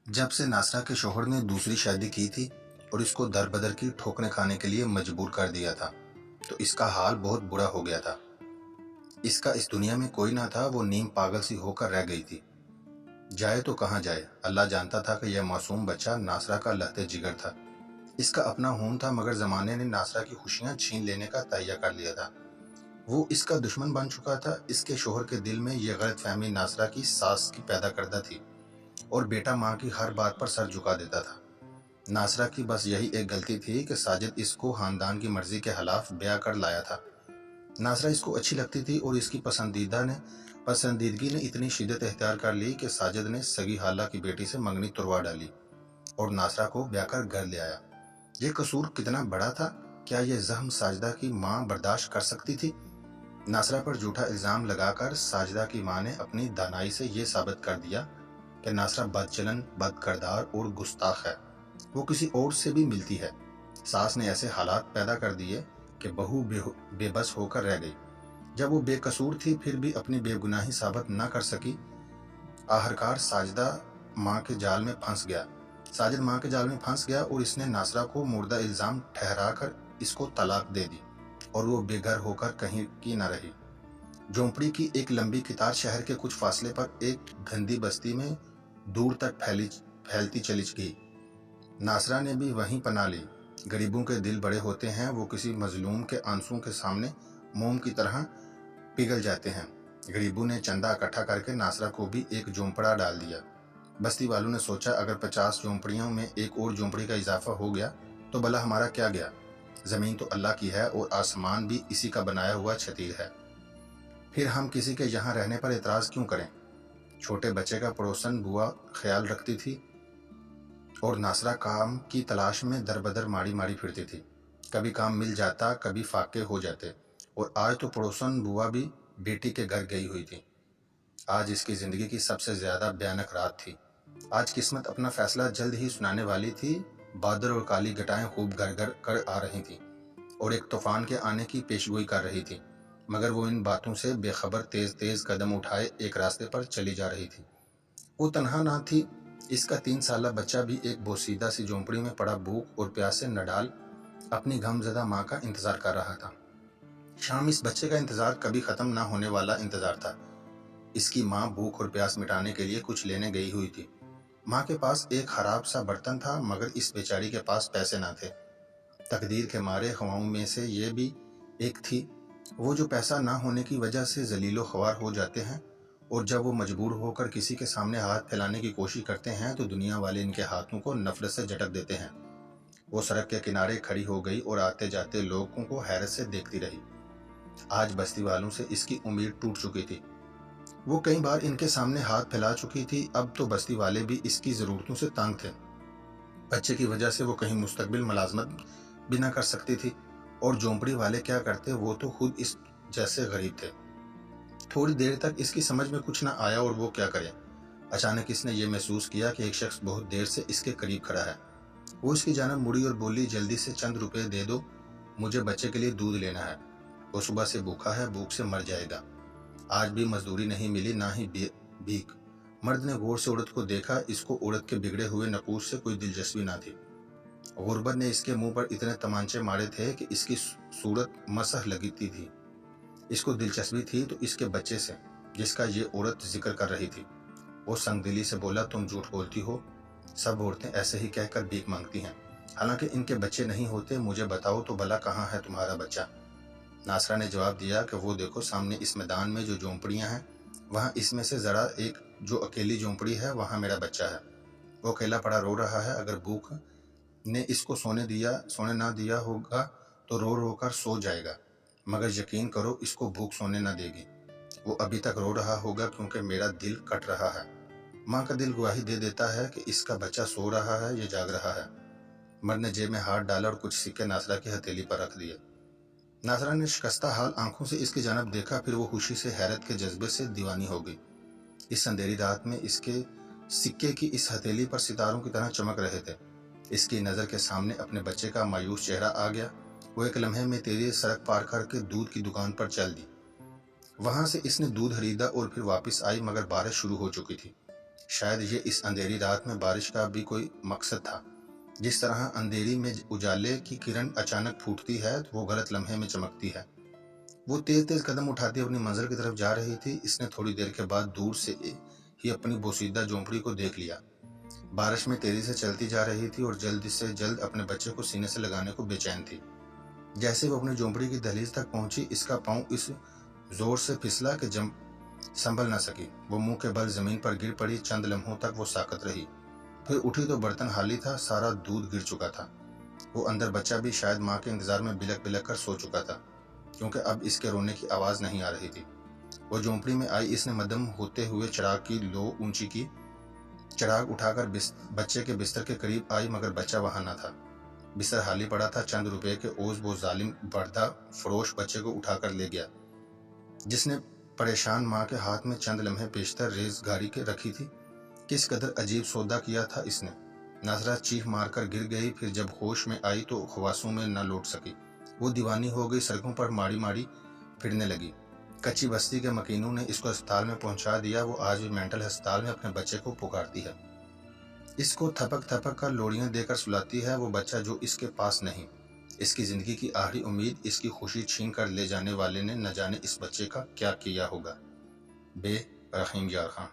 جب سے ناصرہ کے شوہر نے دوسری شادی کی تھی اور اس کو در بدر کی ٹھوکریں کھانے کے لیے مجبور کر دیا تھا تو اس کا حال بہت برا ہو گیا تھا۔ اس کا اس دنیا میں کوئی نہ تھا، وہ نیم پاگل سی ہو کر رہ گئی تھی۔ جائے تو کہاں جائے؟ اللہ جانتا تھا کہ یہ معصوم بچہ ناصرہ کا لہتے جگر تھا۔ اس کا اپنا ہون تھا، مگر زمانے نے ناصرہ کی خوشیاں چھین لینے کا تہیہ کر لیا تھا۔ وہ اس کا دشمن بن چکا تھا۔ اس کے شوہر کے دل میں یہ غلط فہمی ناصرہ کی ساس کی پیدا کردہ تھی اور بیٹا ماں کی ہر بات پر سر جھکا دیتا تھا۔ ناصرہ کی بس یہی ایک غلطی تھی کہ ساجد اس کو خاندان کی مرضی کے خلاف بیاہ کر لایا تھا۔ ناصرہ اس کو اچھی لگتی تھی اور اس کی پسندیدگی نے اتنی شدت اختیار کر لی کہ ساجد نے سگی خالہ کی بیٹی سے منگنی تروا ڈالی اور ناصرہ کو بیاہ کر گھر لے آیا۔ یہ قصور کتنا بڑا تھا؟ کیا یہ زخم ساجدہ کی ماں برداشت کر سکتی تھی؟ ناصرہ پر جھوٹا الزام لگا کر ساجدہ کی ماں نے اپنی دانائی سے یہ ثابت کر دیا کہ ناصرہ بد چلن، بد کردار اور گستاخ ہے، وہ کسی اور سے بھی ملتی ہے۔ ساس نے ایسے حالات پیدا کر دیے کہ بہو بے بس ہو کر رہ گئی۔ جب وہ بے قصور تھی پھر بھی اپنی بے گناہی ثابت نہ کر سکی۔ آخرکار ساجد ماں کے جال میں پھنس گیا اور اس نے ناصرہ کو مردہ الزام ٹھہرا کر اس کو طلاق دے دی اور وہ بے گھر ہو کر کہیں کی نہ رہی۔ جھونپڑی کی ایک لمبی قطار شہر کے کچھ فاصلے پر ایک گندی بستی میں دور تک پھیلتی چلی گئی۔ ناصرہ نے بھی وہیں پناہ لی۔ غریبوں کے دل بڑے ہوتے ہیں، وہ کسی مظلوم کے آنسوں کے سامنے موم کی طرح پگھل جاتے ہیں۔ غریبوں نے چندہ اکٹھا کر کے ناصرہ کو بھی ایک جھونپڑا ڈال دیا۔ بستی والوں نے سوچا اگر 50 جھونپڑیوں میں ایک اور جھونپڑی کا اضافہ ہو گیا تو بھلا ہمارا کیا گیا؟ زمین تو اللہ کی ہے اور آسمان بھی اسی کا بنایا ہوا چھتیر ہے، پھر ہم کسی کے یہاں رہنے پر اعتراض کیوں کریں؟ چھوٹے بچے کا پڑوسن بوا خیال رکھتی تھی اور ناصرہ کام کی تلاش میں در بدر ماڑی پھرتی تھی۔ کبھی کام مل جاتا، کبھی فاقے ہو جاتے، اور آج تو پڑوسن بوا بھی بیٹی کے گھر گئی ہوئی تھی۔ آج اس کی زندگی کی سب سے زیادہ بھیانک رات تھی۔ آج قسمت اپنا فیصلہ جلد ہی سنانے والی تھی۔ بادل اور کالی گھٹائیں خوب گھر کر آ رہی تھیں اور ایک طوفان کے آنے کی پیشگوئی کر رہی تھی، مگر وہ ان باتوں سے بے خبر تیز قدم اٹھائے ایک راستے پر چلی جا رہی تھی۔ وہ تنہا نہ تھی، اس کا 3 سالہ بچہ بھی ایک بوسیدہ سی جھونپڑی میں پڑا بھوک اور پیاس سے نڈال اپنی غم زدہ ماں کا انتظار کر رہا تھا۔ شام اس بچے کا انتظار کبھی ختم نہ ہونے والا انتظار تھا۔ اس کی ماں بھوک اور پیاس مٹانے کے لیے کچھ لینے گئی ہوئی تھی۔ ماں کے پاس ایک خراب سا برتن تھا، مگر اس بیچاری کے پاس پیسے نہ تھے۔ تقدیر کے مارے خواہوں میں سے یہ بھی ایک تھی، وہ جو پیسہ نہ ہونے کی وجہ سے ذلیل و خوار ہو جاتے ہیں اور جب وہ مجبور ہو کر کسی کے سامنے ہاتھ پھیلانے کی کوشش کرتے ہیں تو دنیا والے ان کے ہاتھوں کو نفرت سے جھٹک دیتے ہیں۔ وہ سڑک کے کنارے کھڑی ہو گئی اور آتے جاتے لوگوں کو حیرت سے دیکھتی رہی۔ آج بستی والوں سے اس کی امید ٹوٹ چکی تھی۔ وہ کئی بار ان کے سامنے ہاتھ پھیلا چکی تھی، اب تو بستی والے بھی اس کی ضرورتوں سے تنگ تھے۔ بچے کی وجہ سے وہ کہیں مستقبل ملازمت بھی نہ کر سکتی تھی، اور جھونپڑی والے کیا کرتے، وہ تو خود اس جیسے غریب تھے۔ تھوڑی دیر تک اس کی سمجھ میں کچھ نہ آیا اور وہ کیا کرے۔ اچانک اس نے یہ محسوس کیا کہ ایک شخص بہت دیر سے اس کے قریب کھڑا ہے۔ وہ اس کی جانب مڑی اور بولی، جلدی سے چند روپے دے دو، مجھے بچے کے لیے دودھ لینا ہے، وہ صبح سے بھوکا ہے، بھوک سے مر جائے گا۔ آج بھی مزدوری نہیں ملی، نہ ہی بھیک۔ مرد نے غور سے عورت کو دیکھا، اس کو عورت کے بگڑے ہوئے نقوش سے کوئی دلچسپی نہ تھی۔ غربت نے اس کے منہ پر اتنے تمانچے مارے تھے کہ اس کی صورت مسخ لگتی تھی۔ اس کو دلچسپی تھی تو اس کے بچے سے، جس کا یہ عورت ذکر کر رہی تھی۔ وہ سنگ دلی سے بولا، تم جھوٹ بولتی ہو، سب عورتیں ایسے ہی کہہ کر بھیک مانگتی ہیں، حالانکہ ان کے بچے نہیں ہوتے، مجھے بتاؤ تو بھلا کہاں ہے تمہارا بچہ؟ ناصرہ نے جواب دیا کہ وہ دیکھو سامنے اس میدان میں جو جھونپڑیاں ہیں، وہاں اس میں سے ذرا ایک جو اکیلی جھونپڑی ہے، وہاں میرا بچہ ہے، وہ اکیلا پڑا رو رہا ہے، اگر بھوک نے اس کو سونے نہ دیا ہوگا تو رو رو کر سو جائے گا، مگر یقین کرو اس کو بھوک سونے نہ دے گی، وہ ابھی تک رو رہا ہوگا کیونکہ میرا دل کٹ رہا ہے۔ ماں کا دل گواہی دے دیتا ہے کہ اس کا بچہ سو رہا ہے یا جاگ رہا ہے۔ مرد نے جیب میں ہاتھ ڈالا اور کچھ سکے ناصرہ کی ہتھیلی پر رکھ دیے۔ ناصرہ نے شکستہ حال آنکھوں سے اس کی جانب دیکھا، پھر وہ خوشی سے حیرت کے جذبے سے دیوانی ہو گئی۔ اس اندھیری رات میں اس کے سکے کی اس ہتھیلی پر ستاروں کی طرح چمک رہے تھے۔ اس کی نظر کے سامنے اپنے بچے کا مایوس چہرہ آ گیا۔ وہ ایک لمحے میں تیزی سڑک پار کر کے دودھ کی دکان پر چل دی۔ وہاں سے اس نے دودھ خریدا اور پھر واپس آئی، مگر بارش شروع ہو چکی تھی۔ شاید یہ اس اندھیری رات میں بارش کا بھی کوئی مقصد تھا۔ جس طرح اندھیری میں اجالے کی کرن اچانک پھوٹتی ہے تو وہ غلط لمحے میں چمکتی ہے۔ وہ تیز تیز قدم اٹھاتی اپنی منزل کی طرف جا رہی تھی۔ اس نے تھوڑی دیر کے بعد دور سے ہی اپنی بوسیدہ جھونپڑی کو دیکھ لیا۔ بارش میں تیزی سے چلتی جا رہی تھی اور جلد سے جلد اپنے بچے کو سینے سے لگانے کو بے چین تھی۔ جیسے وہ اپنی جھونپڑی کی دہلیز تک پہنچی، اس کا پاؤں اس زور سے پھسلا کہ سنبھل نہ سکی۔ وہ منہ کے بل زمین پر گر پڑی۔ چند لمحوں تک وہ ساکت رہی، پھر اٹھی تو برتن خالی تھا، سارا دودھ گر چکا تھا۔ وہ اندر بچہ بھی شاید ماں کے انتظار میں بلک بلک کر سو چکا تھا، کیونکہ اب اس کے رونے کی آواز نہیں آ رہی تھی۔ وہ جھونپڑی میں آئی۔ اس نے مدھم ہوتے ہوئے چراغ کی لو اونچی کی، چراغ اٹھا کر بچے کے بستر کے قریب آئی، مگر بچہ وہاں نہ تھا۔ بستر خالی پڑا تھا۔ چند روپے کے عوض وہ ظالم بردہ فروش بچے کو اٹھا کر لے گیا، جس نے پریشان ماں کے ہاتھ میں چند لمحے پیشتر ریز گاری کے رکھی تھی۔ کس قدر عجیب سودا کیا تھا اس نے۔ ناظرہ چیخ مار کر گر گئی، پھر جب ہوش میں آئی تو خواصوں میں نہ لوٹ سکی۔ وہ دیوانی ہو گئی، سڑکوں پر ماڑی ماڑی پھرنے لگی۔ کچی بستی کے مکینوں نے اس کو اسپتال میں پہنچا دیا۔ وہ آج بھی مینٹل ہسپتال میں اپنے بچے کو پکارتی ہے، اس کو تھپک تھپک کر لوڑیاں دے کر سلاتی ہے۔ وہ بچہ جو اس کے پاس نہیں، اس کی زندگی کی آخری امید، اس کی خوشی چھین کر لے جانے والے نے نہ جانے اس بچے کا کیا کیا ہوگا۔ بے رحیم یار خان۔